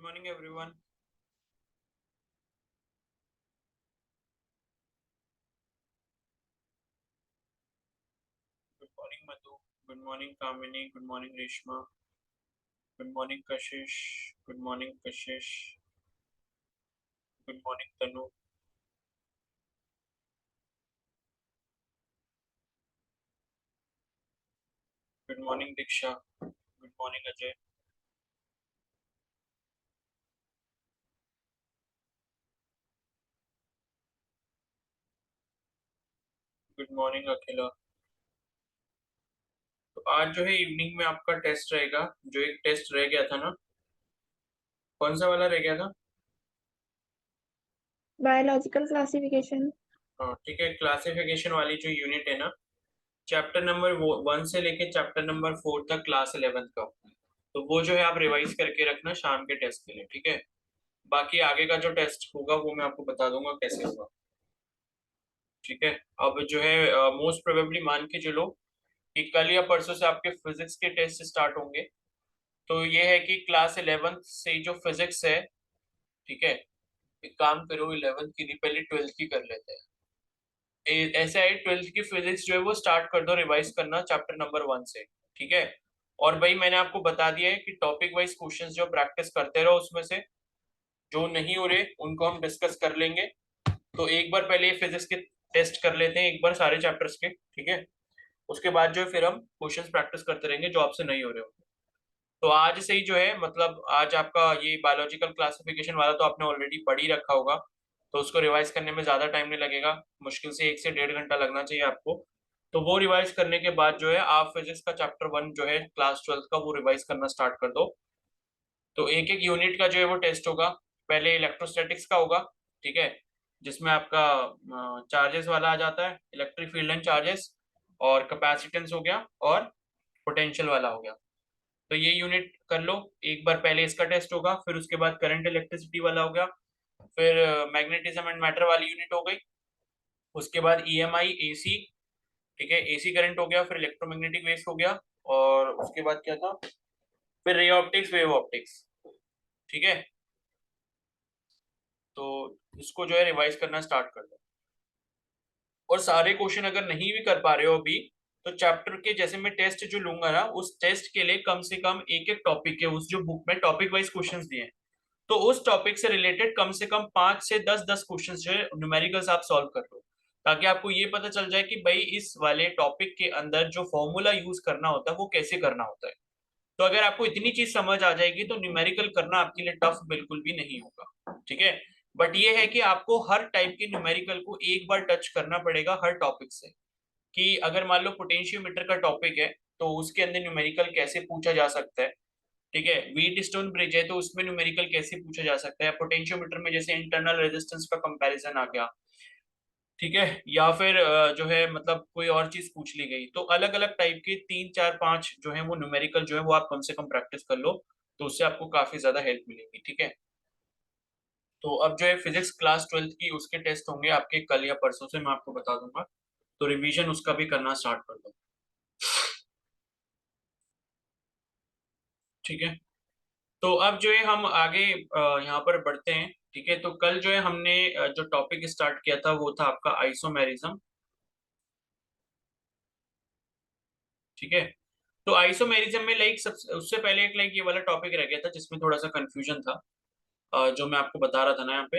morning, everyone. Good morning, Madhu. Good morning, Kamini. Good morning, Reshma. Good morning, Kashish. Good morning, Kashish. Good morning, Tanu. Good morning, Diksha. Good morning, Ajay. Good morning Akhila. तो आज जो है evening में आपका test रहेगा। जो एक test रह गया था ना, कौन सा वाला रह गया था? Biological classification. हाँ ठीक है, क्लासिफिकेशन वाली जो यूनिट है ना, चैप्टर नंबर 1 से लेके चैप्टर नंबर 4 तक, क्लास 11 का। तो वो जो है आप रिवाइज करके रखना शाम के टेस्ट के लिए, ठीक है। बाकी आगे का जो टेस्ट होगा वो मैं आपको बता दूंगा कैसे होगा, ठीक है। अब जो है मोस्ट प्रोबेबली मान के चलो कि कल या परसों से आपके फिजिक्स के टेस्ट स्टार्ट होंगे। तो ये है कि क्लास 11th से जो फिजिक्स है, ठीक है। एक काम करो, 11th की नहीं, पहले 12th की कर लेते हैं। ऐसा है, 12th की फिजिक्स जो है वो स्टार्ट कर दो, रिवाइज करना चैप्टर नंबर 1 से, ठीक है। और भाई मैंने आपको बता दिया है कि टॉपिक वाइज क्वेश्चंस जो प्रैक्टिस करते रहो, उसमें से जो नहीं हो रहे उनको हम डिस्कस कर लेंगे। तो एक बार पहले फिजिक्स के टेस्ट कर लेते हैं, एक बार सारे चैप्टर्स के, ठीक है। उसके बाद जो है फिर हम क्वेश्चंस प्रैक्टिस करते रहेंगे जो आपसे नहीं हो रहे होंगे। तो आज से ही जो है, मतलब आज आपका ये बायोलॉजिकल क्लासिफिकेशन वाला तो आपने ऑलरेडी पढ़ ही रखा होगा। तो उसको रिवाइज करने में ज्यादा टाइम नहीं लगेगा, मुश्किल से 1 से 1.5 घंटा लगना चाहिए आपको। तो वो रिवाइज करने के बाद जो है आप फिजिक्स का चैप्टर 1 जो है क्लास 12th का, वो रिवाइज करना स्टार्ट कर दो। तो एक एक यूनिट का जो है वो टेस्ट होगा। पहले इलेक्ट्रोस्टैटिक्स का होगा, ठीक है, जिसमें आपका चार्जेस वाला आ जाता है, इलेक्ट्रिक फील्ड एंड चार्जेस, और कैपेसिटेंस हो गया, और पोटेंशियल वाला हो गया। तो ये यूनिट कर लो। एक बार पहले इसका टेस्ट होगा, फिर उसके बाद करंट इलेक्ट्रिसिटी वाला हो गया, फिर मैग्नेटिज्म एंड मैटर वाली यूनिट हो गई। उसके बाद ईएमआई एसी, ठीक है, एसी करंट हो गया, फिर इलेक्ट्रोमैग्नेटिक वेव्स हो गया, और उसके बाद क्या था, फिर रे ऑप्टिक्स, वेव ऑप्टिक्स, ठीक है। तो इसको जो है रिवाइज करना स्टार्ट कर दो। और सारे क्वेश्चन अगर नहीं भी कर पा रहे हो अभी, तो चैप्टर के जैसे मैं टेस्ट जो लूंगा ना, उस टेस्ट के लिए कम से कम एक एक टॉपिक के, उस जो बुक में टॉपिक वाइज क्वेश्चंस दिए हैं, तो उस टॉपिक से रिलेटेड कम से कम 5 से 10 क्वेश्चंस जो है न्यूमेरिकल्स आप सॉल्व कर लो। ताकि आपको ये पता चल जाए कि भाई इस वाले टॉपिक के अंदर जो फॉर्मूला यूज करना होता है वो कैसे करना होता है। तो अगर आपको इतनी चीज समझ आ जाएगी तो न्यूमेरिकल करना आपके लिए टफ बिल्कुल भी नहीं होगा, ठीक है। बट ये है कि आपको हर टाइप के न्यूमेरिकल को एक बार टच करना पड़ेगा हर टॉपिक से। कि अगर मान लो पोटेंशियोमीटर का टॉपिक है, तो उसके अंदर न्यूमेरिकल कैसे पूछा जा सकता है, ठीक है। व्हीट स्टोन ब्रिज है तो उसमें न्यूमेरिकल कैसे पूछा जा सकता है, पोटेंशियोमीटर में जैसे इंटरनल रेजिस्टेंस का कंपैरिजन आ गया, ठीक है। या फिर जो है मतलब कोई और चीज पूछ ली गई, तो अलग अलग टाइप के 3 4 5 जो है वो न्यूमेरिकल जो है वो आप कम से कम प्रैक्टिस कर लो। तो उससे आपको काफी ज्यादा हेल्प मिलेगी, ठीक है। तो अब जो है फिजिक्स क्लास 12th की उसके टेस्ट होंगे आपके कल या परसों से, मैं आपको बता दूंगा। तो रिवीजन उसका भी करना स्टार्ट कर दो, ठीक है। तो अब जो है हम आगे यहाँ पर बढ़ते हैं, ठीक है। तो कल जो है हमने जो टॉपिक स्टार्ट किया था वो था आपका आइसोमेरिज्म, ठीक है। तो आइसोमेरिज्म में लाइक सब उससे पहले एक लाइक ये वाला टॉपिक रह गया था जिसमें थोड़ा सा कंफ्यूजन था, जो मैं आपको बता रहा था ना यहाँ पे,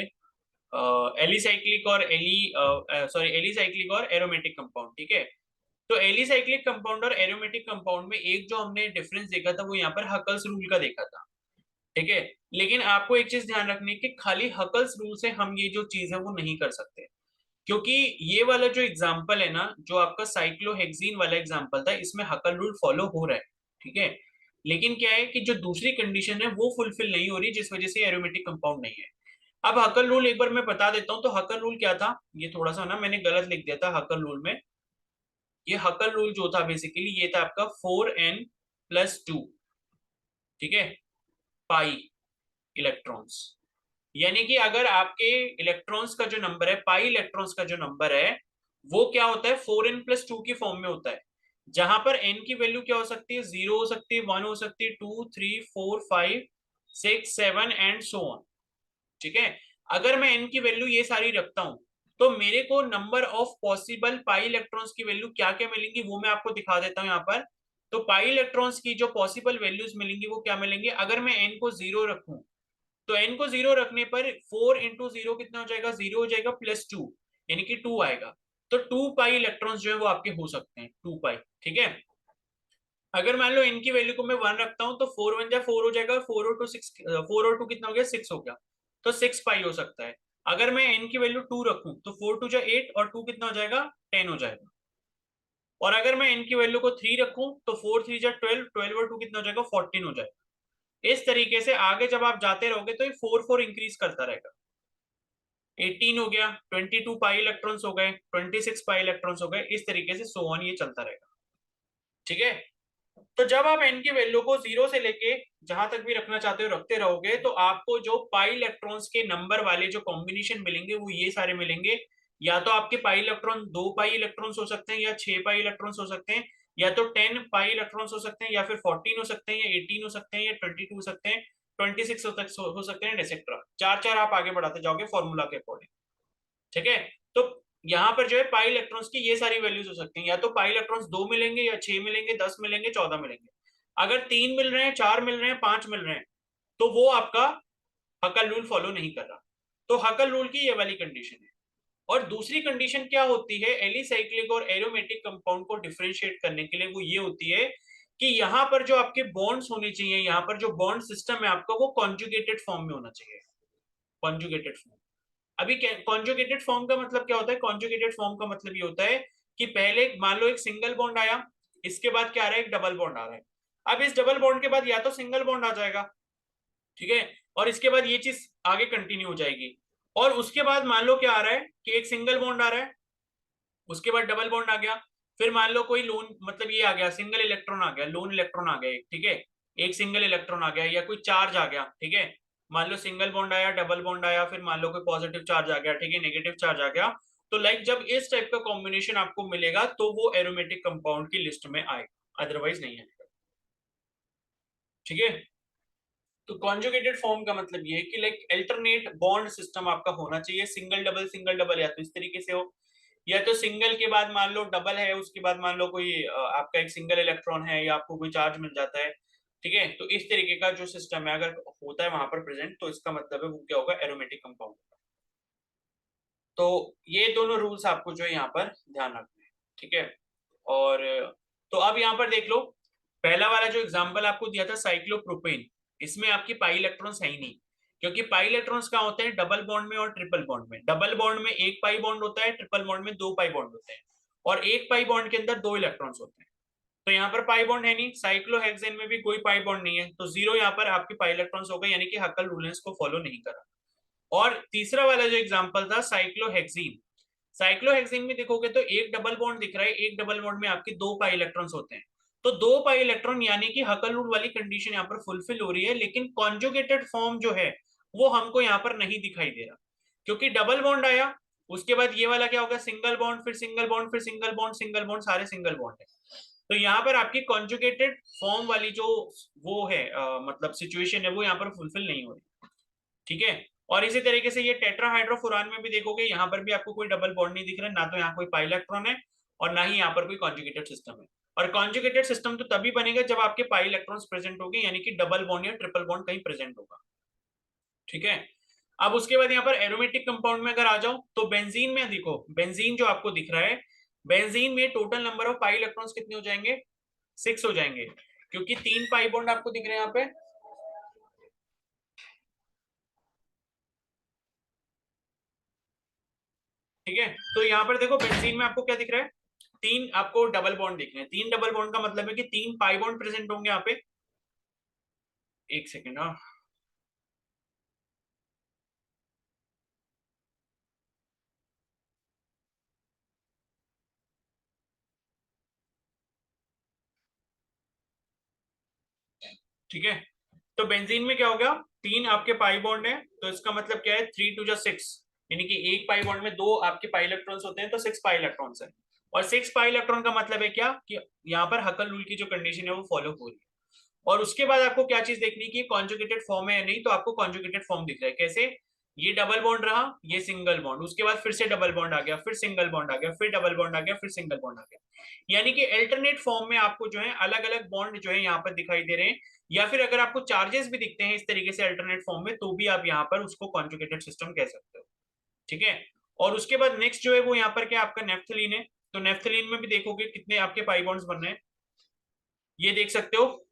एलिसाइक्लिक और एलिसाइक्लिक और एरोमेटिक कंपाउंड, ठीक है। तो एलिसाइक्लिक कंपाउंड और एरोमेटिक कंपाउंड में एक जो हमने डिफरेंस देखा था वो यहाँ पर हकल्स रूल का देखा था, ठीक है। लेकिन आपको एक चीज ध्यान रखनी है कि खाली हकल्स रूल से हम ये जो चीज है वो नहीं कर सकते। क्योंकि ये वाला जो एग्जाम्पल है ना, जो आपका साइक्लोहेक्सीन वाला एग्जाम्पल था, इसमें हकल रूल फॉलो हो रहा है, ठीक है। लेकिन क्या है कि जो दूसरी कंडीशन है वो फुलफिल नहीं हो रही, जिस वजह से एरोमेटिक कंपाउंड नहीं है। अब हकल रूल एक बार मैं बता देता हूँ। तो हकल रूल क्या था, ये थोड़ा सा ना मैंने गलत लिख दिया था हकल रूल में। ये हकल रूल जो था बेसिकली ये था आपका 4n+2, ठीक है, पाई इलेक्ट्रॉन्स। यानी कि अगर आपके इलेक्ट्रॉन्स का जो नंबर है, पाई इलेक्ट्रॉन्स का जो नंबर है, वो क्या होता है 4n+2 की फॉर्म में होता है। जहां पर n की वैल्यू क्या हो सकती है, 0 हो सकती है, 1 हो सकती है, 2 3 4 5 6 7 एंड सो ऑन। ठीक है, अगर मैं n की वैल्यू ये सारी रखता हूं तो मेरे को number of possible pi electrons की वैल्यू क्या क्या मिलेंगी वो मैं आपको दिखा देता हूं यहाँ पर। तो पाई इलेक्ट्रॉन्स की जो पॉसिबल वैल्यूज मिलेंगी वो क्या मिलेंगे, अगर मैं n को 0 रखूं तो n को 0 रखने पर 4 इंटू 0 कितना हो जाएगा, 0 हो जाएगा प्लस 2 यानी कि 2 आएगा। तो 2 पाई इलेक्ट्रॉन्स जो है वो आपके हो सकते हैं, 2 पाई। ठीक है, अगर मान लो n की वैल्यू को मैं 1 रखता हूं तो 4 1 जा 4 हो जाएगा, 4 और 2 6, 4 और 2 कितना हो गया, 6 हो गया, तो 6 पाई हो सकता है। अगर मैं n की वैल्यू 2 रखूं तो 4 2 जा 8 और 2 कितना हो जाएगा, 10 हो जाएगा। और अगर मैं n की वैल्यू को 3 रखूं तो 4 3 जा 12, 12 और 2 कितना हो जाएगा, 14 हो जाएगा। इस तरीके से आगे जब आप जाते रहोगे तो ये 4 4 इंक्रीज करता रहेगा। 18 हो गया, 22 पाई इलेक्ट्रॉन्स हो गए, 26 पाई इलेक्ट्रॉन्स हो गए, इस तरीके से सो ऑन ये चलता रहेगा। ठीक है, तो जब आप n की वैल्यू को 0 से लेके जहां तक भी रखना चाहते हो रखते रहोगे तो आपको जो पाई इलेक्ट्रॉन्स के नंबर वाले जो कॉम्बिनेशन मिलेंगे वो ये सारे मिलेंगे। या तो आपके पाई इलेक्ट्रॉन 2 पाई इलेक्ट्रॉन्स हो सकते हैं, या 6 पाई इलेक्ट्रॉन्स हो सकते हैं, या तो 10 पाई इलेक्ट्रॉन्स हो सकते हैं, या फिर 14 हो सकते हैं, या 18 हो सकते हैं, या 22 हो सकते हैं, 26 हो सकते हैं, एक्सेट्रा। चार चार आप आगे बढ़ाते जाओगे फॉर्मूला के अकॉर्डिंग। ठीक है, तो यहाँ पर जो है पाई इलेक्ट्रॉन्स की ये सारी वैल्यूज हो सकती हैं, या तो पाई इलेक्ट्रॉन्स 2 मिलेंगे, या 6 मिलेंगे, 10 मिलेंगे, 14 मिलेंगे। अगर 3 मिल रहे हैं, 4 मिल रहे हैं, 5 मिल रहे हैं तो वो आपका हकल रूल फॉलो नहीं कर रहा। तो हकल रूल की ये वाली कंडीशन है। और दूसरी कंडीशन क्या होती है एलिसाइक्लिक और एरोमेटिक कंपाउंड को डिफरेंशिएट करने के लिए, वो ये होती है कि यहाँ पर जो आपके बॉन्ड्स होने चाहिए, यहाँ पर जो बॉन्ड सिस्टम है आपका वो कॉन्जुगेटेड फॉर्म में होना चाहिए। कॉन्जुगेटेड फॉर्म, अभी कॉन्जुगेटेड फॉर्म का मतलब क्या होता है, कॉन्जुगेटेड फॉर्म का मतलब ये होता है कि पहले मान लो एक सिंगल बॉन्ड आया, इसके बाद क्या आ रहा है, एक डबल बॉन्ड आ रहा है। अब इस डबल बॉन्ड के बाद या तो सिंगल बॉन्ड आ जाएगा, ठीक है, और इसके बाद ये चीज आगे कंटिन्यू हो जाएगी। और उसके बाद मान लो क्या आ रहा है कि एक सिंगल बॉन्ड आ रहा है, उसके बाद डबल बॉन्ड आ गया, फिर मान लो कोई लोन मतलब ये आ गया, सिंगल इलेक्ट्रॉन आ गया, लोन इलेक्ट्रॉन आ गया एक, ठीक है, एक सिंगल इलेक्ट्रॉन आ गया, या कोई चार्ज आ गया। ठीक है, मान लो सिंगल बॉन्ड आया, डबल बॉन्ड आया, फिर मान लो कोई पॉजिटिव चार्ज आ गया, ठीक है, नेगेटिव चार्ज आ गया। तो लाइक जब इस टाइप का कॉम्बिनेशन आपको मिलेगा तो वो एरोमेटिक कंपाउंड की लिस्ट में आएगा, अदरवाइज नहीं आएगा। ठीक है, तो कॉन्जुगेटेड फॉर्म का मतलब ये है कि लाइक अल्टरनेट बॉन्ड सिस्टम आपका होना चाहिए, सिंगल डबल, या तो इस तरीके से हो, या तो सिंगल के बाद मान लो डबल है, उसके बाद मान लो कोई आपका एक सिंगल इलेक्ट्रॉन है या आपको कोई चार्ज मिल जाता है। ठीक है, तो इस तरीके का जो सिस्टम है अगर होता है वहां पर प्रेजेंट तो इसका मतलब है वो क्या होगा, एरोमेटिक कंपाउंड। तो ये दोनों रूल्स आपको जो है यहाँ पर ध्यान रखना है। ठीक है, और तो अब यहाँ पर देख लो, पहला वाला जो एग्जांपल आपको दिया था साइक्लोप्रोपेन, इसमें आपकी पाई इलेक्ट्रॉन्स है ही नहीं, क्योंकि पाई इलेक्ट्रॉन्स कहाँ होते हैं, डबल बॉन्ड में और ट्रिपल बॉन्ड में। डबल बॉन्ड में एक पाई बॉन्ड होता है, ट्रिपल बॉन्ड में दो पाई बॉन्ड होते हैं, और एक पाई बॉन्ड के अंदर दो इलेक्ट्रॉन्स होते हैं। तो यहाँ पर पाई बॉन्ड है नहीं, साइक्लोहेक्सेन में भी कोई पाई बॉन्ड नहीं है, तो जीरो यहाँ पर आपके पाई इलेक्ट्रॉन्स हो गए, यानी कि हक्कल रूल ने इसको फॉलो नहीं करा। और तीसरा वाला जो एग्जांपल था साइक्लोहेक्सीन, साइक्लोहेक्सीन में देखोगे तो एक डबल बॉन्ड दिख रहा है, एक डबल बॉन्ड में आपके दो पाई इलेक्ट्रॉन्स होते हैं। तो दो पाई इलेक्ट्रॉन यानी कि हकल रूल वाली कंडीशन यहाँ पर फुलफिल हो रही है, लेकिन कॉन्जुगेटेड फॉर्म जो है वो हमको यहाँ पर नहीं दिखाई दे रहा, क्योंकि डबल बॉन्ड आया, उसके बाद ये वाला क्या होगा, सिंगल बॉन्ड, फिर सिंगल बॉन्ड, फिर सिंगल बॉन्ड, सिंगल बॉन्ड, सारे सिंगल बॉन्ड है। तो यहाँ पर आपकी कॉन्जुगेटेड फॉर्म वाली जो वो है मतलब सिचुएशन है वो यहाँ पर फुलफिल नहीं हो रही। ठीक है, और इसी तरीके से ये टेट्राहाइड्रोफुरान में भी देखोगे, यहाँ पर भी आपको कोई डबल बॉन्ड नहीं दिख रहा है, ना तो यहाँ कोई पाई इलेक्ट्रॉन है और ना ही यहाँ पर कोई कॉन्जुगेटेड सिस्टम है। और कॉन्जुगेटेड सिस्टम तो तभी बनेगा जब आपके पाई इलेक्ट्रॉन्स प्रेजेंट होंगे, यानी कि डबल बॉन्ड या ट्रिपल बॉन्ड कहीं प्रेजेंट होगा। ठीक है, अब उसके बाद यहाँ पर एरोमेटिक कंपाउंड में अगर आ जाओ तो बेंजीन में देखो, बेंजीन जो आपको दिख रहा है, बेंजीन में total number of pi electrons कितने हो जाएंगे, 6 हो जाएंगे, क्योंकि तीन पाई बॉन्ड आपको दिख रहे हैं यहाँ पे। ठीक है, तो यहाँ पर देखो बेंजीन में आपको क्या दिख रहा है, तीन आपको डबल बॉन्ड दिख रहे हैं। तीन डबल बॉन्ड का मतलब है कि तीन पाई बॉन्ड प्रेजेंट होंगे यहाँ पे। एक सेकेंड, हाँ, ठीक है, तो बेंजीन में क्या हो गया, तीन आपके पाई बॉन्ड है, तो इसका मतलब क्या है, 3 2 जा 6, यानी कि एक पाई बॉन्ड में दो आपके पाई इलेक्ट्रॉन्स होते हैं, तो 6 पाई इलेक्ट्रॉन्स है। और 6 पाई इलेक्ट्रॉन का मतलब है क्या कि यहाँ पर हकल रूल की जो कंडीशन है वो फॉलो हो रही है। और उसके बाद आपको क्या चीज देखनी कि कॉन्जुगेटेड फॉर्म है या नहीं, तो आपको कॉन्जुगेटेड फॉर्म दिख रहा है। कैसे? ये डबल बॉन्ड रहा, ये सिंगल बॉन्ड, उसके बाद फिर से डबल बॉन्ड आ गया, फिर सिंगल बॉन्ड आ गया, फिर डबल बॉन्ड आ गया, फिर सिंगल बॉन्ड आ गया। यानी कि अल्टरनेट फॉर्म में आपको जो है अलग अलग बॉन्ड जो है यहाँ पर दिखाई दे रहे हैं। या फिर अगर आपको चार्जेस भी दिखते हैं इस तरीके से अल्टरनेट फॉर्म में, तो भी आप यहाँ पर उसको कॉन्जुगेटेड सिस्टम कह सकते हो। ठीक है। और उसके बाद नेक्स्ट जो है वो यहाँ पर क्या आपका नेफ्थलीन है। तो नेफ्थलीन में भी देखोगे कितने आपके पाई बॉन्ड्स बन रहे हैं, ये देख सकते हो,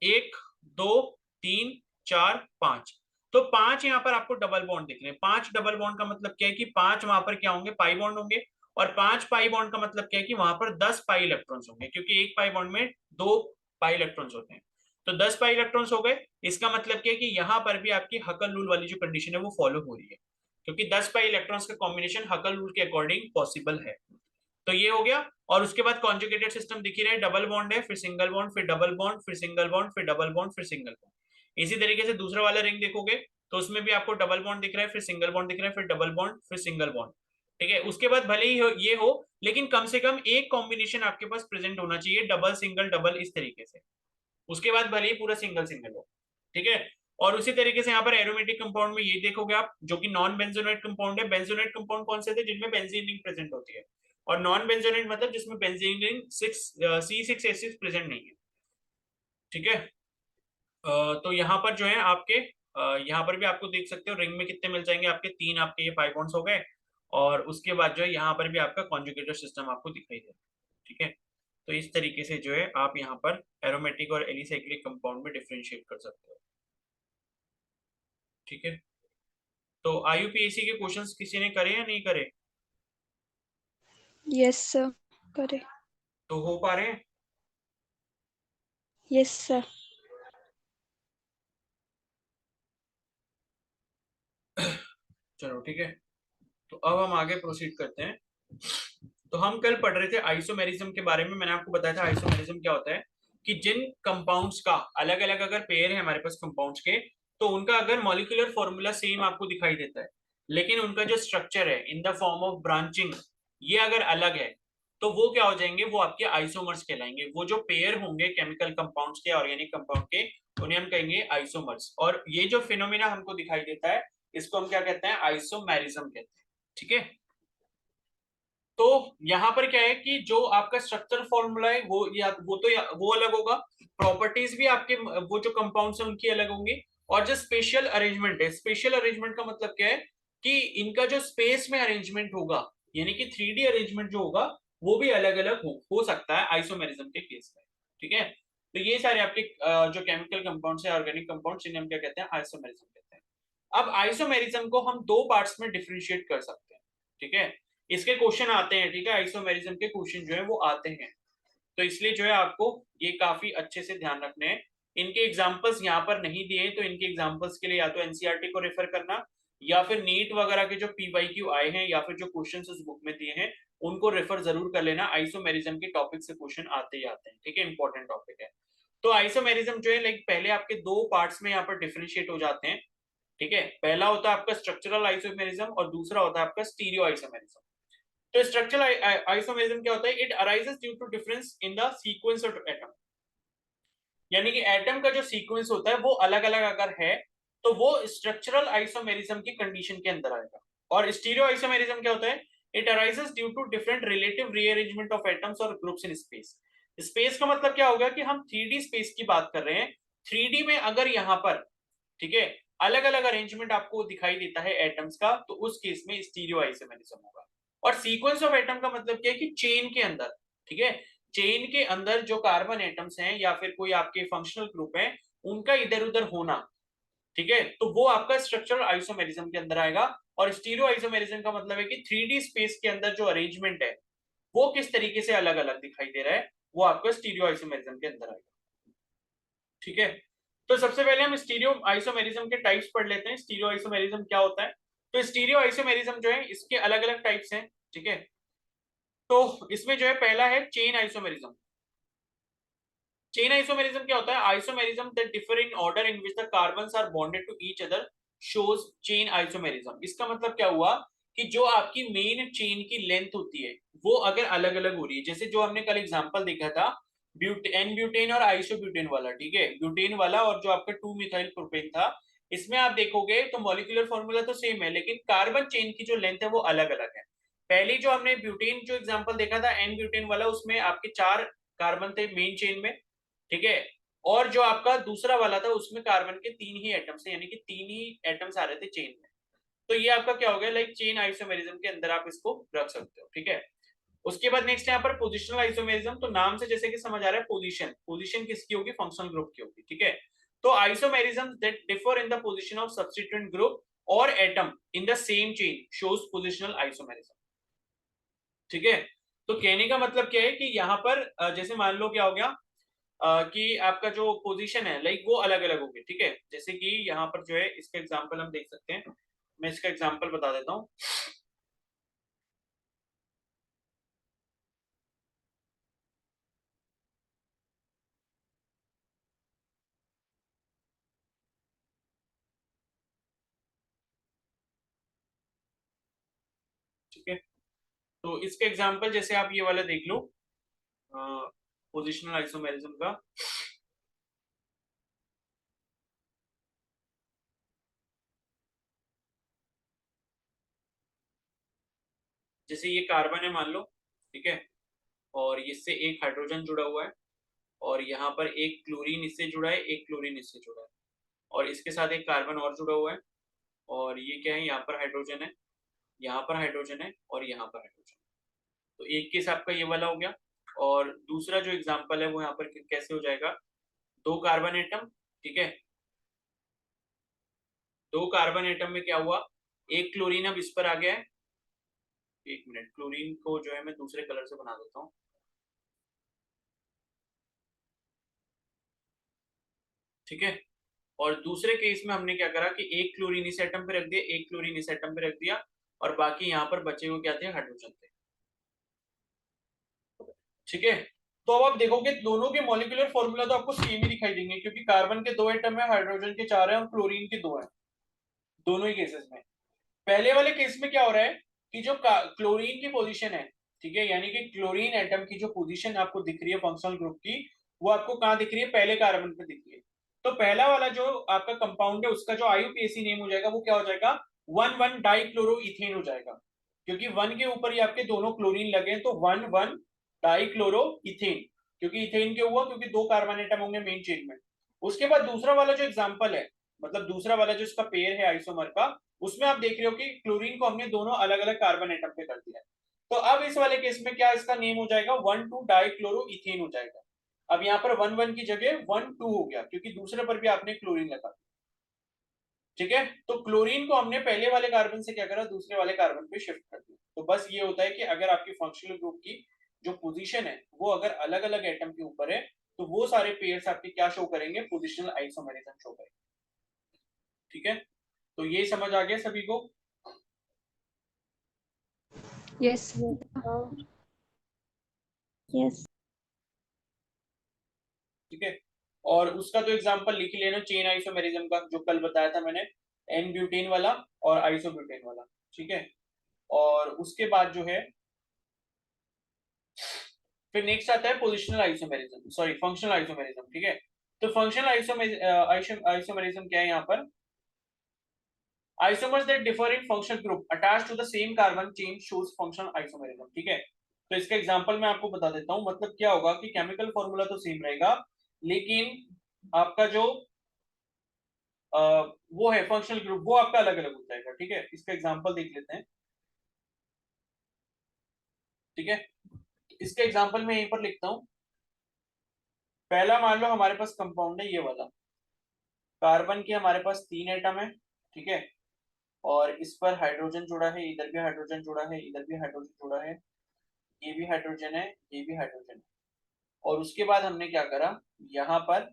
1 2 3 4 5। तो 5 यहाँ पर आपको डबल बॉन्ड दिख रहे हैं। 5 डबल बॉन्ड का मतलब क्या है कि 5 वहां पर क्या होंगे, पाई बॉन्ड होंगे। और 5 पाई बॉन्ड का मतलब क्या है कि वहां पर 10 पाई इलेक्ट्रॉन्स होंगे, क्योंकि एक पाई बॉन्ड में 2 पाई इलेक्ट्रॉन्स होते हैं। तो 10 पाई इलेक्ट्रॉन्स हो गए। इसका मतलब क्या है कि यहाँ पर भी आपकी हकल रूल वाली जो कंडीशन है वो फॉलो हो रही है, क्योंकि 10 पाई इलेक्ट्रॉन्स का कॉम्बिनेशन हकल रूल के अकॉर्डिंग पॉसिबल है। तो ये हो गया। और उसके बाद कॉन्जुगेटेड सिस्टम दिख ही रहा है, डबल बॉन्ड है, फिर सिंगल बॉन्ड, फिर डबल बॉन्ड, फिर सिंगल बॉन्ड, फिर डबल बॉन्ड, फिर सिंगल बॉन्ड। इसी तरीके से दूसरा वाला रिंग देखोगे तो उसमें भी आपको डबल बॉन्ड दिख रहा है, फिर सिंगल बॉन्ड दिख रहा है, फिर डबल बॉन्ड, फिर सिंगल बॉन्ड। ठीक है। उसके बाद भले ही ये हो, लेकिन कम से कम एक कॉम्बिनेशन आपके पास प्रेजेंट होना चाहिए, डबल सिंगल डबल इस तरीके से। उसके बाद भले ही पूरा सिंगल सिंगल हो। ठीक है। और उसी तरीके से यहाँ पर एरोमेटिक कंपाउंड में ये देखोगे आप, जो कि नॉन बेंजोनेट कंपाउंड है। बेंजोनेट कंपाउंड कौन से थे? जिनमें बेंजीन रिंग प्रेजेंट होती है। और नॉन बेंजोनेट मतलब जिसमें बेंजीन रिंग C6H6 प्रेजेंट नहीं है। ठीक है। तो यहाँ पर जो है आपके यहाँ पर भी आपको देख सकते हो रिंग में कितने मिल जाएंगे आपके, 3 आपके ये पाई बॉन्ड्स हो गए। और उसके बाद जो है यहाँ पर भी आपका कॉन्जुगेटेड सिस्टम आपको दिखाई दे रहा है। ठीक है। तो इस तरीके से जो है आप यहाँ पर एरोमेटिक और एलिसाइक्लिक कंपाउंड में डिफरेंशिएट कर सकते हो। ठीक है। तो IUPAC के क्वेश्चंस किसी ने करे या नहीं करे? यस सर, करे। तो हो पा रहे हैं? Yes sir. चलो ठीक है। तो अब हम आगे प्रोसीड करते हैं। तो हम कल पढ़ रहे थे आइसोमेरिज्म के बारे में। मैंने आपको बताया था आइसोमेरिज्म क्या होता है, कि जिन कंपाउंड्स का अलग अलग अगर पेयर है हमारे पास कंपाउंड्स के, तो उनका अगर मॉलिक्यूलर फॉर्मूला सेम आपको दिखाई देता है, लेकिन उनका जो स्ट्रक्चर है in the form of branching ये अगर अलग है, तो वो क्या हो जाएंगे, वो आपके आइसोमर्स कहलाएंगे। वो जो पेयर होंगे केमिकल कंपाउंड्स के, ऑर्गेनिक कंपाउंड के, उन्हें हम कहेंगे आइसोमर्स। और ये जो फिनोमिना हमको दिखाई देता है, इसको हम क्या कहते हैं? आइसोमेरिज्म कहते हैं। ठीक है। तो यहाँ पर क्या है कि जो आपका स्ट्रक्चर फॉर्मूला है वो वो अलग होगा। प्रॉपर्टीज भी आपके वो जो कंपाउंड्स हैं उनकी अलग होंगी। और जो स्पेशल अरेंजमेंट है, स्पेशल अरेंजमेंट का मतलब क्या है कि इनका जो स्पेस में अरेंजमेंट होगा, यानी कि 3D अरेंजमेंट जो होगा वो भी अलग अलग हो सकता है आइसोमेरिज्म के केस में। ठीक है। तो ये सारे आपके जो केमिकल कंपाउंड्स है, ऑर्गेनिक कंपाउंड्स, इन्हें हम क्या कहते हैं? आइसोमेरिज्म कहते हैं। अब आइसोमेरिज्म को हम 2 पार्ट्स में डिफरेंशिएट कर सकते हैं। ठीक है। इसके क्वेश्चन आते हैं। ठीक है। आइसोमेरिज्म के क्वेश्चन जो है वो आते हैं। तो इसलिए जो है आपको ये काफी अच्छे से ध्यान रखने हैं। इनके एग्जांपल्स यहाँ पर नहीं दिए, तो इनके एग्जांपल्स के लिए या तो एनसीईआरटी को रेफर करना, या फिर नीट वगैरह के जो PYQ आए हैं, या फिर जो क्वेश्चंस उस बुक में दिए हैं उनको रेफर जरूर कर लेना। आइसोमेरिज्म के टॉपिक से क्वेश्चन आते ही आते हैं। ठीक है। इंपॉर्टेंट टॉपिक है। तो आइसोमेरिज्म जो है लाइक पहले आपके 2 पार्ट्स में यहाँ पर डिफरेंशिएट हो जाते हैं। ठीक है। पहला होता है आपका स्ट्रक्चरल आइसोमेरिज्म और दूसरा होता है आपका स्टीरियो आइसोमेरिज्म। तो स्ट्रक्चरल आइसोमेरिज्म क्या होता है? It arises due to difference in the sequence of atom. यानी कि एटम का जो सीक्वेंस होता है वो अलग अलग अगर है, तो वो स्ट्रक्चरल आइसोमेरिज्म की कंडीशन के अंदर आएगा। और स्टीरियो आइसोमेरिज्म क्या होता है? It arises due to different relative rearrangement of atoms और ग्रुप्स इन स्पेस। स्पेस का मतलब क्या होगा कि हम 3D स्पेस की बात कर रहे हैं। 3D में अगर यहाँ पर, ठीक है, अलग अलग अरेंजमेंट आपको दिखाई देता है एटम्स का, तो उस केस में स्टीरियो आइसोमेरिज्म होगा। और सीक्वेंस ऑफ एटम का मतलब क्या है कि चेन के अंदर, ठीक है, चेन के अंदर जो कार्बन एटम्स हैं या फिर कोई आपके फंक्शनल ग्रुप है, उनका इधर उधर होना, ठीक है, तो वो आपका स्ट्रक्चरल आइसोमेरिज्म के अंदर आएगा। और स्टीरियो आइसोमेरिज्म का मतलब है कि 3D स्पेस के अंदर जो अरेंजमेंट है वो किस तरीके से अलग अलग दिखाई दे रहा है, वो आपका स्टीरियो आइसोमेरिज्म के अंदर आएगा। ठीक है। तो सबसे पहले हम स्टीरियो आइसोमेरिज्म के टाइप्स पढ़ लेते हैं। स्टीरियो आइसोमेरिज्म क्या होता है? तो स्टीरियो आइसोमेरिज्म जो है इसके अलग अलग टाइप्स हैं। ठीक है। तो इसमें जो है पहला है चेन आइसोमेरिज्म। चेन आइसोमेरिज्म क्या होता है? Isomerism that differ in order in which the carbons are bonded to each other shows chain isomerism. इसका मतलब क्या हुआ कि जो आपकी मेन चेन की लेंथ होती है वो अगर अलग अलग हो रही है, जैसे जो हमने कल एग्जांपल देखा था एन ब्यूटेन और आइसोब्यूटेन वाला, ठीक है, ब्यूटेन वाला और जो आपका 2 मिथाइल प्रोपेन था, इसमें आप देखोगे तो मॉलिक्यूलर फॉर्मूला तो सेम है, लेकिन कार्बन चेन की जो लेंथ है वो अलग अलग है। पहली जो हमने ब्यूटेन जो एग्जांपल देखा था एन ब्यूटेन वाला, उसमें आपके 4 कार्बन थे मेन चेन में, ठीक है, और जो आपका दूसरा वाला था उसमें कार्बन के 3 ही एटम्स थे, यानी कि 3 ही एटम्स आ रहे थे चेन में। तो ये आपका क्या हो गया, लाइक चेन आइसोमेरिज्म के अंदर आप इसको रख सकते हो, ठीक है। उसके बाद नेक्स्ट यहाँ पर पोजिशनल आइसोमेरिज्म, तो नाम से जैसे कि समझ आ रहा है पोजीशन, पोजीशन किसकी होगी, फंक्शनल ग्रुप की होगी, ठीक है। तो isomerism that differ in the position of substituent group और atom in the same chain shows positional isomerism, ठीक है। तो कहने का मतलब क्या है कि यहाँ पर जैसे मान लो क्या हो गया कि आपका जो पोजीशन है लाइक वो अलग अलग होगी, ठीक है। जैसे कि यहाँ पर जो है इसका एग्जांपल हम देख सकते हैं, मैं इसका एग्जांपल बता देता हूँ, ठीक है। तो इसका एग्जांपल जैसे आप ये वाला देख लो, पोजिशनल आइसोमेरिज्म का, जैसे ये कार्बन है मान लो, ठीक है, और इससे एक हाइड्रोजन जुड़ा हुआ है, और यहाँ पर एक क्लोरीन इससे जुड़ा है, एक क्लोरीन इससे जुड़ा है, और इसके साथ एक कार्बन और जुड़ा हुआ है, और ये क्या है, यहाँ पर हाइड्रोजन है, यहाँ पर हाइड्रोजन है, और यहाँ पर हाइड्रोजन। तो एक केस आपका ये वाला हो गया, और दूसरा जो एग्जाम्पल है वो यहाँ पर कैसे हो जाएगा, 2 कार्बन एटम, ठीक है, 2 कार्बन एटम में क्या हुआ, एक क्लोरीन अब इस पर आ गया है, एक मिनट, क्लोरीन को जो है मैं दूसरे कलर से बना देता हूँ, ठीक है। और दूसरे केस में हमने क्या करा कि एक क्लोरीन इस एटम पे रख दिया, एक क्लोरीन इस एटम पे रख दिया, और बाकी यहाँ पर बचे हुए क्या थे, हाइड्रोजन थे, ठीक है। तो अब आप देखोगे दोनों के मॉलिक्यूलर फॉर्मूला तो आपको सेम ही दिखाई देंगे, क्योंकि कार्बन के 2 एटम है, हाइड्रोजन के 4 है, और क्लोरीन के 2 है, दोनों ही केसेस में। पहले वाले केस में क्या हो रहा है कि जो क्लोरीन की पोजीशन है, ठीक है, यानी कि क्लोरीन एटम की जो पोजीशन आपको दिख रही है फंक्शनल ग्रुप की, वो आपको कहाँ दिख रही है, पहले कार्बन पे दिख रही है। तो पहला वाला जो आपका कंपाउंड है उसका जो आईयूपीएसी नेम हो जाएगा वो क्या हो जाएगा, 1,1 डाइक्लोरोइथेन हो जाएगा, क्योंकि 1 के ऊपर ही आपके दोनों क्लोरीन लगे हैं, तो 1,1 डाइक्लोरोइथेन, क्योंकि इथेन क्यों हुआ, क्योंकि 2 कार्बन एटम होंगे मेन चेन में। उसके बाद दूसरा वाला जो एग्जाम्पल है, मतलब दूसरा वाला जो इसका पेयर है आइसोमर का, उसमें आप देख रहे हो कि क्लोरीन को हमने दोनों अलग अलग कार्बन एटम पे कर दिया है। तो अब इस वाले केस में क्या इसका नेम हो जाएगा, 1,2 डाइक्लोरोइथेन हो जाएगा। अब यहाँ पर 1,1 की जगह 1,2 हो गया, क्योंकि दूसरे पर भी आपने क्लोरीन लगा, ठीक है। तो क्लोरीन को हमने पहले वाले कार्बन से क्या करा, दूसरे वाले कार्बन पे शिफ्ट कर दिया। तो बस ये होता है कि अगर आपकी फंक्शनल ग्रुप की जो पोजीशन है वो अगर अलग अलग एटम के ऊपर है, तो वो सारे पेयर्स आपके क्या शो करेंगे, पोजिशनल आइसोमेरिज्म शो करेंगे, ठीक है। तो ये समझ आ गया सभी को। यस। यस। ठीक है, और उसका तो एग्जांपल लिख ही लेना, चेन आइसोमेरिज्म का जो कल बताया था मैंने, एन ब्यूटेन वाला और आइसोब्यूटेन वाला, ठीक है। और उसके बाद जो है फिर नेक्स्ट आता है positional isomerism, sorry functional isomerism, ठीक है। तो फंक्शनल आइसोमेरिज्म क्या है यहाँ पर, isomers that differ in functional group attached to the same carbon chain shows functional isomerism, ठीक है। तो इसका एग्जांपल मैं आपको बता देता हूं, मतलब क्या होगा कि केमिकल फॉर्मूला तो सेम रहेगा, लेकिन आपका जो वो है फंक्शनल ग्रुप वो आपका अलग अलग हो जाएगा, ठीक है। इसका एग्जांपल देख लेते हैं, ठीक है। इसका एग्जांपल मैं यहीं पर लिखता हूं। पहला मान लो हमारे पास कंपाउंड है ये वाला, कार्बन के हमारे पास 3 एटम है, ठीक है, और इस पर हाइड्रोजन जुड़ा है, इधर भी हाइड्रोजन जुड़ा है, इधर भी हाइड्रोजन जुड़ा है, ये भी हाइड्रोजन है, ये भी हाइड्रोजन है। और उसके बाद हमने क्या करा, यहाँ पर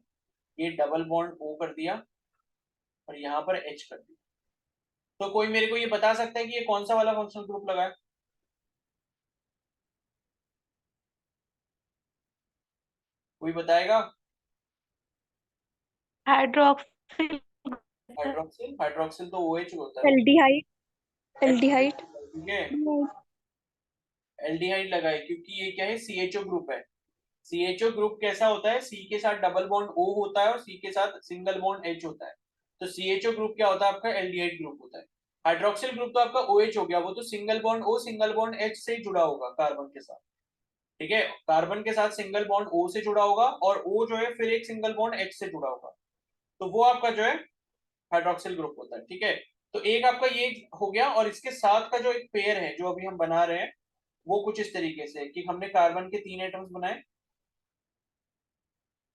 ये डबल बॉन्ड ओ कर दिया, और यहाँ पर एच कर दिया। तो कोई मेरे को ये बता सकता है कि ये कौन सा वाला फंक्शनल ग्रुप लगा है, कोई बताएगा। हाइड्रोक्सिल। हाइड्रोक्सिल, हाइड्रोक्सिल तो OH होता है, एल्डिहाइड। एल्डिहाइड। ठीक है। एल्डिहाइड लगा है क्योंकि ये क्या है, CHO ग्रुप है, CHO ग्रुप कैसा होता है, C के साथ डबल बॉन्ड O होता है और C के साथ सिंगल बॉन्ड H होता है। तो CHO ग्रुप क्या होता है आपका, एल्डिहाइड ग्रुप होता है। हाइड्रोक्सिल ग्रुप तो आपका OH हो गया, वो तो single bond O single bond H से जुड़ा होगा कार्बन के साथ, ठीक है। कार्बन के साथ सिंगल बॉन्ड O से जुड़ा होगा और O जो है फिर एक सिंगल बॉन्ड H से जुड़ा होगा, तो वो आपका जो है हाइड्रोक्सिल ग्रुप होता है, ठीक है। तो एक आपका ये हो गया, और इसके साथ का जो एक पेयर है जो अभी हम बना रहे हैं वो कुछ इस तरीके से कि हमने कार्बन के 3 एटम्स बनाए,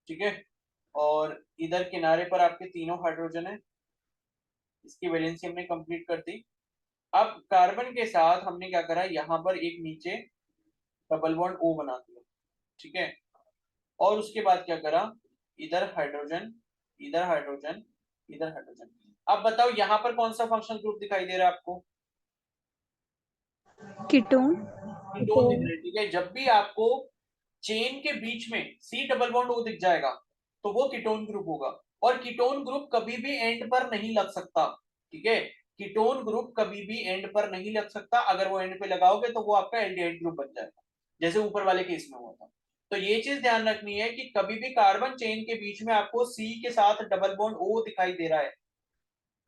ठीक है, और इधर किनारे पर आपके तीनों हाइड्रोजन है, इसकी वैलेंसी हमने कंप्लीट कर दी। अब कार्बन के साथ हमने क्या करा, यहाँ पर एक नीचे डबल बॉन्ड O बना दिया, ठीक है, और उसके बाद क्या करा, इधर हाइड्रोजन, इधर हाइड्रोजन, इधर हाइड्रोजन। अब बताओ यहाँ पर कौन सा फंक्शनल ग्रुप दिखाई दे रहा है आपको, कीटोन। कीटोन दिख रहा है, ठीक है। जब भी आपको चेन के बीच में C डबल बॉन्ड O दिख जाएगा तो वो कीटोन ग्रुप होगा, और कीटोन ग्रुप कभी भी एंड पर नहीं लग सकता, ठीक है। कीटोन ग्रुप कभी भी एंड पर नहीं लग सकता, अगर वो एंड पे लगाओगे तो वो आपका एल्डिहाइड ग्रुप बन जाएगा, जैसे ऊपर वाले केस में हुआ था। तो ये चीज ध्यान रखनी है कि कभी भी कार्बन चेन के बीच में आपको C के साथ डबल बॉन्ड O दिखाई दे रहा है,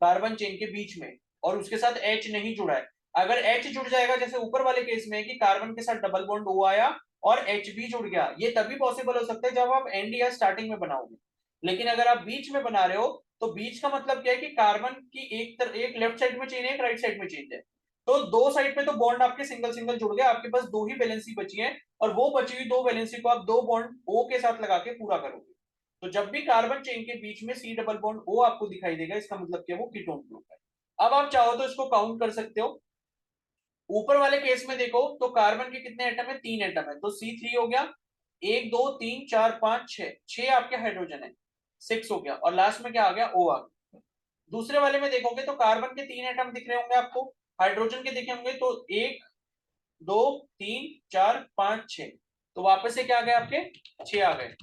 कार्बन चेन के बीच में, और उसके साथ H नहीं जुड़ा है। अगर H जुड़ जाएगा, जैसे ऊपर वाले केस में कि कार्बन के साथ डबल बॉन्ड O आया और H भी जुड़ गया, ये तभी पॉसिबल हो सकता है जब आप एंड या स्टार्टिंग में बनाओगे। लेकिन अगर आप बीच में बना रहे हो तो बीच का मतलब क्या है कि कार्बन की एक लेफ्ट साइड में चेन है, एक राइट साइड में चेन है, तो दो साइड पे तो बॉन्ड आपके सिंगल सिंगल जुड़ गए, आपके पास दो ही वैलेंसी बची है, और वो बची हुई दो वैलेंसी को आप दो बॉन्ड O के साथ लगा के पूरा करोगे। तो जब भी कार्बन चेन के बीच में C डबल बॉन्ड O आपको दिखाई देगा, इसका मतलब क्या, वो कीटोन ग्रुप है। अब आप चाहो तो इसको काउंट कर सकते हो। ऊपर वाले केस में देखो तो कार्बन के कितने एटम है, 3 एटम है, तो C3 हो गया, 1 2 3 4 5 6, 6 आपके हाइड्रोजन है, 6 हो गया, और लास्ट में क्या आ गया, O आ गया। दूसरे वाले में देखोगे तो कार्बन के 3 एटम दिख रहे होंगे आपको, हाइड्रोजन के दिखे होंगे, तो 1 2 3 4 5 6, तो वापस से क्या आ गए आपके, 6 आ गए,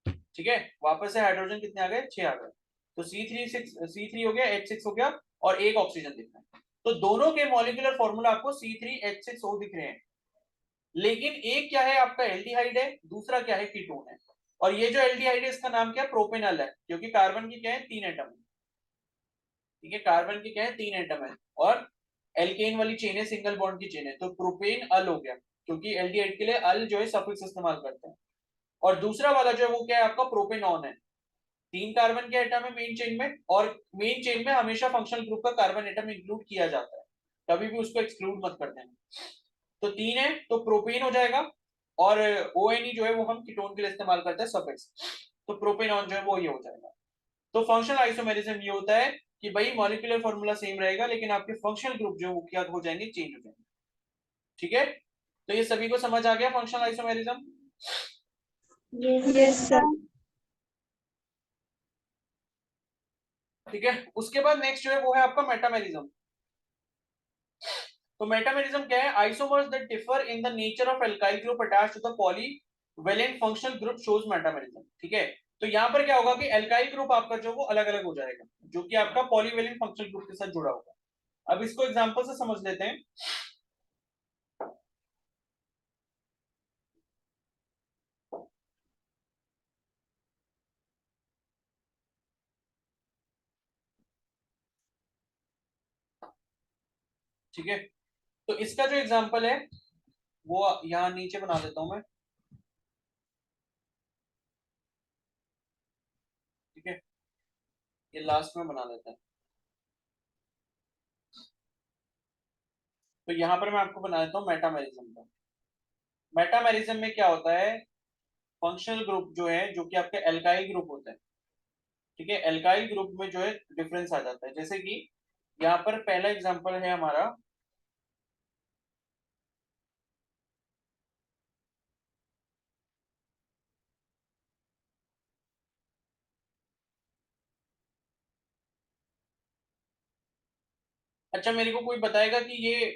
ठीक है। वापस से हाइड्रोजन कितने आ गए, 6 आ गए, तो C3 हो गया, H6 हो गया, और एक ऑक्सीजन दिख रहा है। तो दोनों के मॉलिक्यूलर फॉर्मूला आपको C3H6O दिख रहे हैं, लेकिन एक क्या है आपका एल्डिहाइड है, दूसरा क्या है कीटोन है। और ये जो एल्डिहाइड है इसका नाम क्या है, प्रोपेनॉल है, क्योंकि कार्बन की क्या है, 3 एटम है, ठीक है, कार्बन की क्या है, 3 एटम है, और एल्केन वाली चेन है, सिंगल बॉन्ड की चेन है, तो प्रोपेन अल हो गया, क्योंकि एल्डिहाइड के लिए अल जो है सफिक्स इस्तेमाल करते हैं। और दूसरा वाला जो है वो क्या है आपका, प्रोपेनॉन है, 3 कार्बन के एटम है मेन चेन में, और मेन चेन में हमेशा फंक्शनल ग्रुप का कार्बन एटम इंक्लूड किया जाता है, कभी भी उसको एक्सक्लूड मत करते हैं। तो 3 है तो प्रोपेन हो जाएगा, और ONE जो है वो हम कीटोन के लिए इस्तेमाल करते हैं सफिक्स, तो प्रोपेनॉन जो है वो ये हो जाएगा। तो फंक्शनल आइसोमेरिज्म ये होता है कि भाई मॉलिक्यूलर फॉर्मूला सेम रहेगा, लेकिन आपके फंक्शनल ग्रुप जो वो क्या हो जाएंगे, चेंज हो जाएंगे, ठीक है। तो ये सभी को समझ आ गया फंक्शनल आइसोमेरिज्म, यस सर। ठीक है। उसके बाद नेक्स्ट जो है वो है आपका मेटामेरिज्म। तो मेटामेरिज्म क्या है, isomers that differ in the nature of alkyl group attached to the polyvalent functional group shows metamerism, ठीक है। तो यहाँ पर क्या होगा कि एल्काइल ग्रुप आपका जो वो अलग अलग हो जाएगा, जो कि आपका पॉलीवेलेंट फंक्शनल ग्रुप के साथ जुड़ा होगा। अब इसको एग्जांपल से समझ लेते हैं। ठीक है, तो इसका जो एग्जांपल है वो यहाँ नीचे बना देता हूं मैं, ठीक है, ये लास्ट में बना देता है। तो यहाँ पर मैं आपको बना देता हूँ मेटामेरिज्म का। मेटामेरिज्म में क्या होता है, फंक्शनल ग्रुप जो है जो कि आपके एल्काइल ग्रुप होते हैं, ठीक है, एल्काइल ग्रुप में जो है डिफरेंस आ जाता है। जैसे कि यहाँ पर पहला एग्जांपल है हमारा, अच्छा मेरे को कोई बताएगा कि ये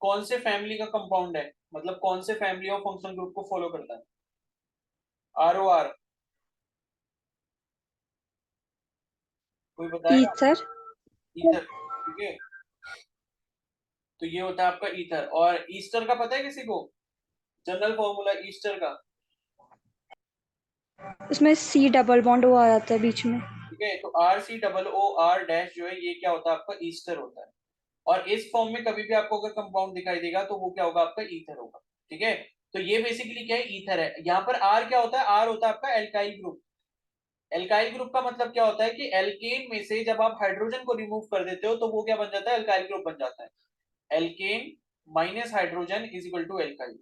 कौन से फैमिली का कंपाउंड है, मतलब कौन से फैमिली ऑफ फंक्शनल ग्रुप को फॉलो करता है, ROR, कोई बताएगा, ईथर। ईथर, ठीक है। तो ये होता है आपका ईथर, और ईस्टर का पता है किसी को, जनरल फॉर्मूला ईस्टर का, उसमें C डबल बॉन्ड वो आ जाता है बीच में। ठीक है, तो RCOOR- जो है ये क्या होता है आपका ईस्टर होता है। और इस फॉर्म में कभी भी आपको अगर कंपाउंड दिखाई देगा तो वो क्या होगा आपका ईथर होगा। ठीक है, तो ये बेसिकली क्या है, ईथर है। यहाँ पर आर क्या होता है, आर होता है आपका एल्काइल ग्रुप। एल्काइल ग्रुप का मतलब क्या होता है कि एल्केन में से जब आप हाइड्रोजन को रिमूव कर देते हो तो वो क्या बन जाता है, एल्काइल ग्रुप बन जाता है। Alkane minus hydrogen is equal to alkyl.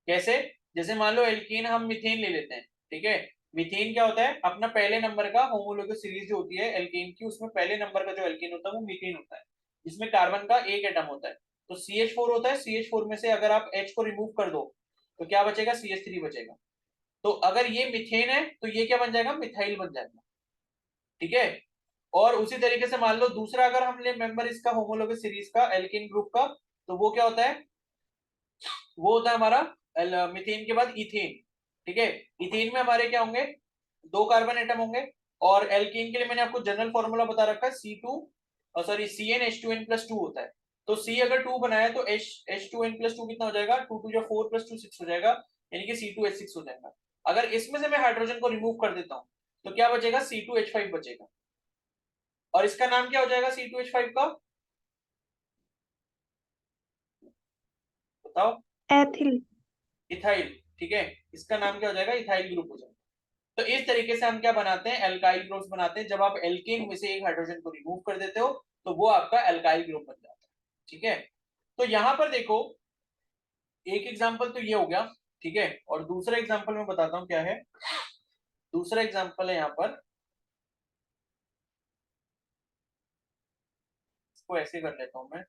कैसे, जैसे मान लो एल्कीन हम मीथेन ले लेते हैं। ठीक है, मीथेन क्या होता है, अपना पहले नंबर का होमोलोगस सीरीज जो होती है एल्केन की, उसमें पहले नंबर का जो एल्केन होता है वो मीथेन होता है, जिसमें कार्बन का एक एटम होता है। तो CH4 होता है, CH4 में से अगर आप H को रिमूव कर दो तो क्या बचेगा, CH3 बचेगा। तो अगर ये मीथेन है तो ये क्या बन जाएगा, मिथाइल बन जाएगा। ठीक है, और उसी तरीके से मान लो दूसरा अगर हम ले मेंबर इसका होमोलोगस सीरीज का एल्केन ग्रुप का, तो वो क्या होता है, वो होता है हमारा मीथेन के बाद इथेन। ठीक है, इथेन में हमारे क्या होंगे, दो कार्बन एटम होंगे। और एल्कीन के लिए मैंने आपको जनरल फॉर्मूला बता रखा है, CN H2n+2 होता है। तो C अगर 2 बनाया तो H2n+2 कितना हो जाएगा, 2 2 4 + 2 6 हो जाएगा, यानी कि C2H6 हो जाएगा। अगर इसमें से मैं हाइड्रोजन को रिमूव कर देता हूं तो क्या बचेगा, C2H5 बचेगा। और इसका नाम क्या हो जाएगा C2H5 का, बताओ। एथिल। इथाइल। ठीक है, इसका नाम क्या हो जाएगा, इथाइल ग्रुप हो जाएगा। तो इस तरीके से हम क्या बनाते हैं, एल्काइल ग्रुप्स बनाते हैं। जब आप एल्केन में से एक हाइड्रोजन को रिमूव कर देते हो तो वो आपका एल्काइल ग्रुप बन जाता है। ठीक है, तो यहां पर देखो, एक एग्जांपल तो ये हो गया। ठीक है, और दूसरा एग्जांपल मैं बताता हूं क्या है। दूसरा एग्जांपल है यहाँ पर, इसको ऐसे कर लेता हूं मैं।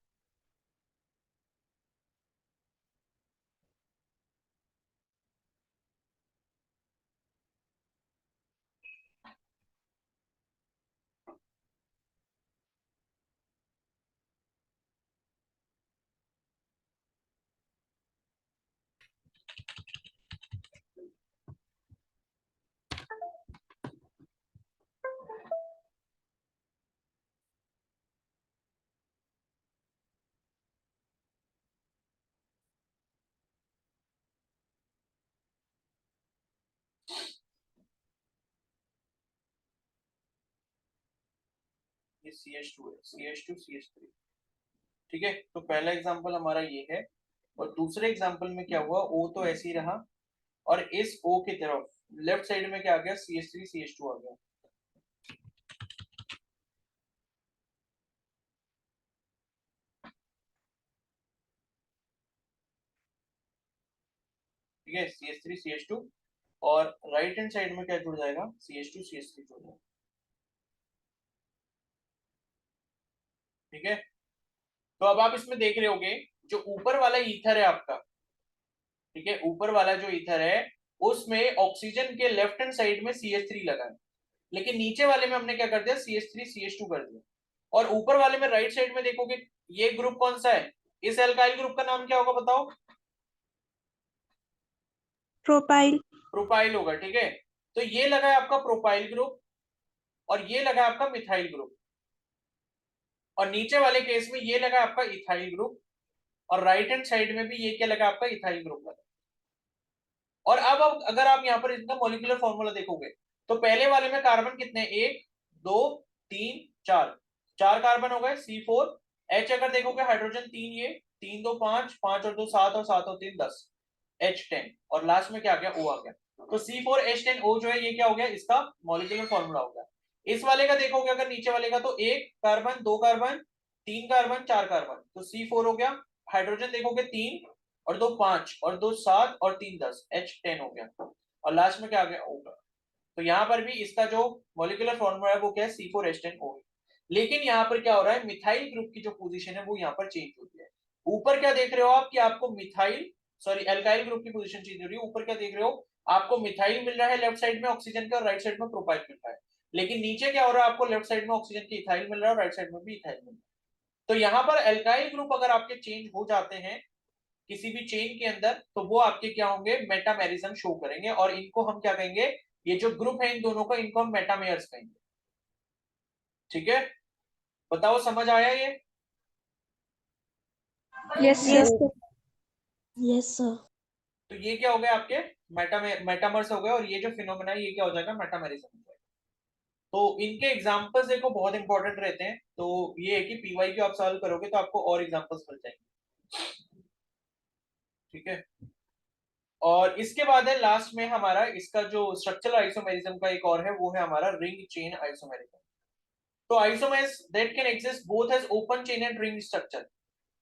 ये CH2 है, CH2 CH3। ठीक है, तो पहला एग्जांपल हमारा ये है। और दूसरे एग्जांपल में क्या हुआ, O तो ऐसे ही रहा, और इस O की तरफ लेफ्ट साइड में क्या आ गया, CH3 CH2 आ गया। ठीक है, CH3 CH2, और राइट हैंड साइड में क्या जुड़ जाएगा, CH2 CH3 जुड़ जाएगा। ठीक है, तो अब आप इसमें देख रहे होगे, जो ऊपर वाला ईथर है आपका, ठीक है, ऊपर वाला जो ईथर है उसमें ऑक्सीजन के लेफ्ट हैंड साइड में CH3 लगा है, लेकिन नीचे वाले में हमने क्या कर दिया, CH3 CH2 कर दिया। और ऊपर वाले में राइट साइड में देखोगे, ये ग्रुप कौन सा है, इस एल्काइल ग्रुप का नाम क्या होगा बताओ, प्रोपाइल। प्रोपाइल होगा। ठीक है, तो ये लगा है आपका प्रोपाइल ग्रुप, और ये लगा है आपका मिथाइल ग्रुप। और नीचे वाले केस में ये लगा आपका इथाइल ग्रुप, और राइट हैंड साइड में भी ये क्या लगा आपका, इथाइल ग्रुप लगा। और अब अगर आप यहाँ पर इनका मॉलिक्यूलर फॉर्मूला देखोगे तो पहले वाले में कार्बन कितने, एक दो तीन चार, चार कार्बन हो गए, C4। H अगर देखोगे हाइड्रोजन तीन, ये तीन दो पांच, पांच और दो सात, और सात और तीन 10, H10। और लास्ट में क्या आ गया, O आ गया। तो C4H10O जो है ये क्या हो गया, इसका मॉलिक्यूलर फॉर्मूला हो गया। इस वाले का देखोगे अगर नीचे वाले का, तो एक कार्बन, दो कार्बन, तीन कार्बन, चार कार्बन, तो C4 हो गया। हाइड्रोजन देखोगे तीन, और दो पांच, और दो सात, और तीन 10, H10 हो गया। और लास्ट में क्या आ गया, O का। तो यहाँ पर भी इसका जो मॉलिक्यूलर फॉर्मूला है वो क्या है, C4H10O। लेकिन यहाँ पर क्या हो रहा है, मिथाइल ग्रुप की जो पोजीशन है वो यहाँ पर चेंज हो रही है। ऊपर क्या देख रहे हो आप, कि आपको मिथाइल, सॉरी एल्काइल ग्रुप की पोजीशन चेंज हो रही है। ऊपर क्या देख रहे हो, आपको मिथाइल मिल रहा है लेफ्ट साइड में ऑक्सीजन का, और राइट साइड में प्रोपाइल मिल रहा है। लेकिन नीचे क्या हो रहा है, आपको लेफ्ट साइड में ऑक्सीजन की इथाइल मिल रहा है, और राइट साइड में भी इथाइल मिल रहा है। तो यहाँ पर एल्काइल ग्रुप अगर आपके चेंज हो जाते हैं किसी भी चेन के अंदर, तो वो आपके क्या होंगे, मेटामेरिज्म शो करेंगे। और इनको हम क्या कहेंगे, ये जो ग्रुप है इन दोनों का, इनको हम मेटामेयर्स कहेंगे। ठीक है, बताओ समझ आया ये। Yes Yes, sir. sir. Yes, sir. तो ये क्या हो गया आपके मेटामर्स हो गए, और ये जो फिनोमेना है ये क्या हो जाएगा, मेटामेरिज्म हो जाएगा। तो इनके एग्जांपल्स देखो बहुत इंपॉर्टेंट रहते हैं, तो ये है कि पीवाई क्यू आप सॉल्व करोगे तो आपको और एग्जांपल्स मिल जाएंगे, ठीक है। और इसके बाद है लास्ट में हमारा इसका जो स्ट्रक्चरल आइसोमेरिज्म का एक और है, वो है हमारा रिंग चेन आइसोमेरिज्म। तो isomers that can exist both as open chain and ring structure,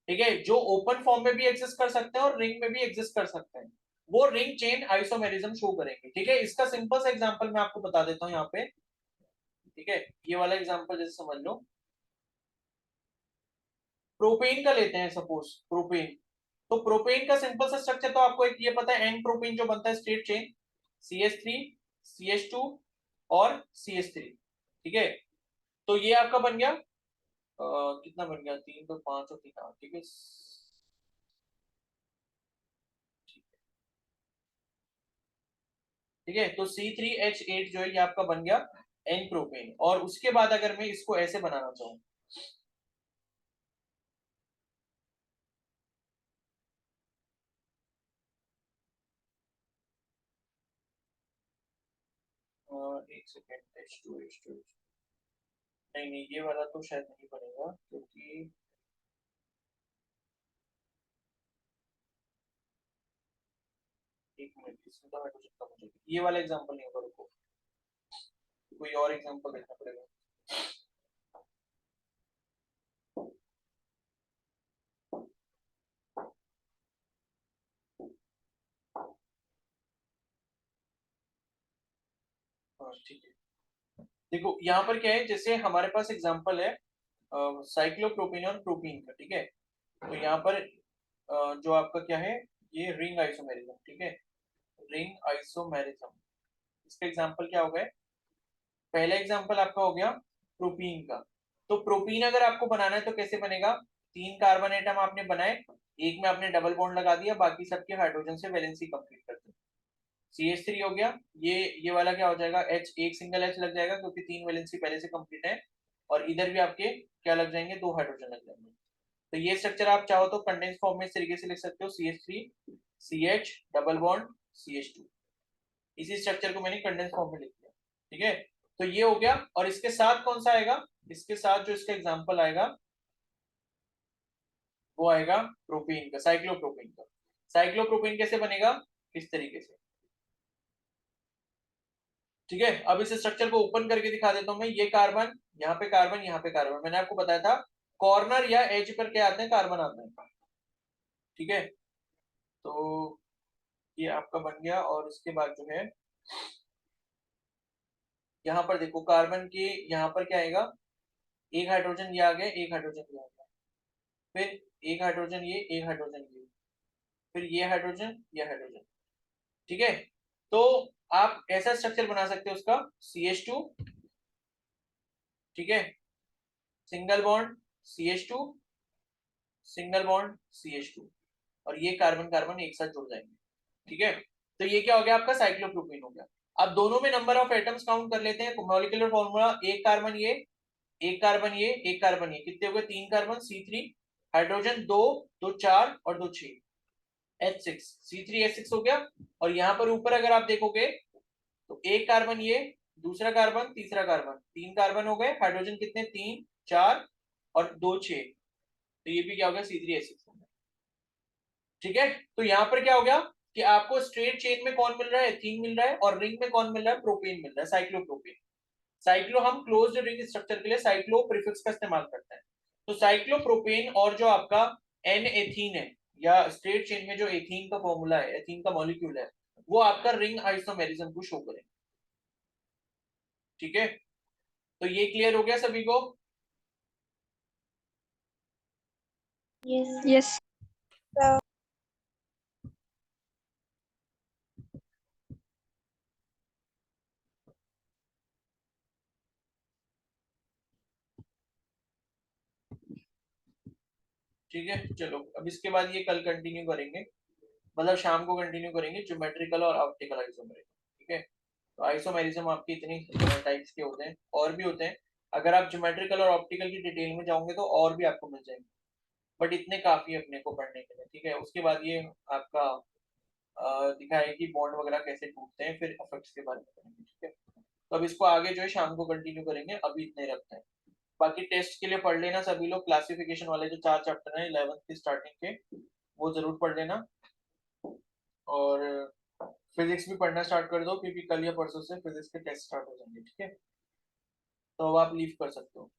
ठीक है, जो ओपन फॉर्म में भी एग्जिस्ट कर सकते हैं और रिंग में भी एग्जिस्ट कर सकते हैं, वो रिंग चेन आइसोमेरिज्म शो करेंगे, ठीक है। इसका सिंपल सा एग्जांपल मैं आपको बता देता हूँ यहाँ पे, ठीक है। ये वाला एग्जांपल जैसे समझ लो, प्रोपेन का लेते हैं सपोज, प्रोपेन। तो प्रोपेन का सिंपल सा स्ट्रक्चर तो आपको एक ये पता है, एन प्रोपेन जो बनता है स्ट्रेट चेन, CH3 CH2 और CH3, ठीक है। तो ये आपका बन गया कितना बन गया, 3 तो 5 और 3 8, ठीक है। ठीक है, तो C3H8 जो है ये आपका बन गया एन प्रोपेन। और उसके बाद अगर मैं इसको ऐसे बनाना चाहूँ, एक सेकेंड, H2 नहीं नहीं, ये वाला तो शायद नहीं बनेगा, क्योंकि एक मिनट, इसमें तो हाइड्रोजन कम हो जाएगी, ये वाला एग्जांपल नहीं होगा, रुको कोई और एग्जांपल देखना पड़ेगा। हाँ ठीक है, देखो यहाँ पर क्या है, जैसे हमारे पास एग्जांपल है साइक्लोप्रोपीन और प्रोपीन का, ठीक है। तो यहाँ पर जो आपका क्या है, ये रिंग आइसोमेरिज्म, ठीक है, रिंग आइसोमेरिज्म। इसका एग्जांपल क्या हो गया, पहला एग्जांपल आपका हो गया प्रोपीन का। तो प्रोपीन अगर आपको बनाना है तो कैसे बनेगा, 3 कार्बन एटम आपने बनाए, एक में आपने डबल बॉन्ड लगा दिया, बाकी सबके हाइड्रोजन से वैलेंसी कंप्लीट कर दी, CH3 हो गया। ये वाला क्या हो जाएगा, H, एक सिंगल H लग जाएगा क्योंकि 3 वैलेंसी पहले से कंप्लीट है, और इधर भी आपके क्या लग जाएंगे, 2 हाइड्रोजन लग जाएंगे। तो ये स्ट्रक्चर आप चाहो तो कंडेंस फॉर्म में इस तरीके से लिख सकते हो, CH3 CH double bond CH2। इसी स्ट्रक्चर को मैंने कंडेंस फॉर्म में लिख दिया, ठीक है। तो ये हो गया, और इसके साथ कौन सा आएगा, इसके साथ जो इसका एग्जांपल आएगा वो आएगा प्रोपीन का, साइक्लोप्रोपीन का। साइक्लोप्रोपीन कैसे बनेगा, इस तरीके से, ठीक है। अब इस स्ट्रक्चर को ओपन करके दिखा देता हूं मैं, ये कार्बन, यहाँ पे कार्बन, यहाँ पे कार्बन, मैंने आपको बताया था कॉर्नर या एज पर क्या आते हैं, कार्बन आते हैं, ठीक है। तो ये आपका बन गया, और उसके बाद जो है यहाँ पर देखो कार्बन के यहाँ पर क्या आएगा, एक हाइड्रोजन ये आ गया, एक हाइड्रोजन ये आ गया, फिर एक हाइड्रोजन ये, एक हाइड्रोजन ये, फिर ये हाइड्रोजन, ये हाइड्रोजन, ठीक है। तो आप ऐसा स्ट्रक्चर बना सकते हो उसका, CH2, ठीक है, single bond CH2, single bond CH2, और ये कार्बन कार्बन एक साथ जुड़ जाएंगे, ठीक है। तो ये क्या हो गया, आपका साइक्लोप्रोपीन हो गया। अब दोनों में नंबर ऑफ एटम्स काउंट कर लेते हैं, मॉलिक्यूलर फॉर्मूला, एक कार्बन ये, एक कार्बन ये, एक कार्बन ये, कितने हो गए, 3 कार्बन, C3, हाइड्रोजन 2, 2 4 और 2 6, H6, C3H6 हो गया। और यहाँ पर ऊपर अगर आप देखोगे तो एक कार्बन ये, दूसरा कार्बन, तीसरा कार्बन, 3 कार्बन हो गए, हाइड्रोजन कितने, 3 4 और 2 6, तो ये भी क्या हो गया, C3H6 हो गया, ठीक है। तो यहाँ पर क्या हो गया कि आपको स्ट्रेट चेन में कौन मिल रहा है, एथीन मिल रहा है, और रिंग में कौन मिल रहा है, प्रोपेन मिल रहा है, साइक्लोप्रोपेन। साइक्लो हम क्लोज्ड रिंग स्ट्रक्चर के लिए साइक्लो प्रीफिक्स का इस्तेमाल करते हैं। तो साइक्लोप्रोपेन और जो आपका एन एथीन है, या स्ट्रेट चेन में जो एथीन का फॉर्मूला है, एथीन का मॉलिक्यूल है, वो आपका रिंग आइसोमेरिज्म को शो करेंगे, ठीक है। तो ये क्लियर हो गया सभी को, Yes. Yes. ठीक है। चलो अब इसके बाद ये कल कंटिन्यू करेंगे, मतलब शाम को कंटिन्यू करेंगे, ज्योमेट्रिकल और ऑप्टिकल आइसोमेरिज्म, ठीक है। तो आइसोमेरिज्म आपके इतनी टाइप्स के होते हैं, और भी होते हैं, अगर आप ज्योमेट्रिकल और ऑप्टिकल की डिटेल में जाओगे तो और भी आपको मिल जाएंगे, बट इतने काफी है अपने को पढ़ने के लिए, ठीक है। उसके बाद ये आपका दिखाया कि बॉन्ड वगैरह कैसे टूटते हैं, फिर इफेक्ट्स के बारे में करेंगे, ठीक है। तो अब इसको आगे जो है शाम को कंटिन्यू करेंगे, अभी इतने रखते हैं। बाकी टेस्ट के लिए पढ़ लेना सभी लोग, क्लासिफिकेशन वाले जो 4 चैप्टर हैं 11th की स्टार्टिंग के, वो जरूर पढ़ लेना। और फिजिक्स भी पढ़ना स्टार्ट कर दो, क्योंकि कल या परसों से फिजिक्स के टेस्ट स्टार्ट हो जाएंगे, ठीक है। तो अब आप लीव कर सकते हो।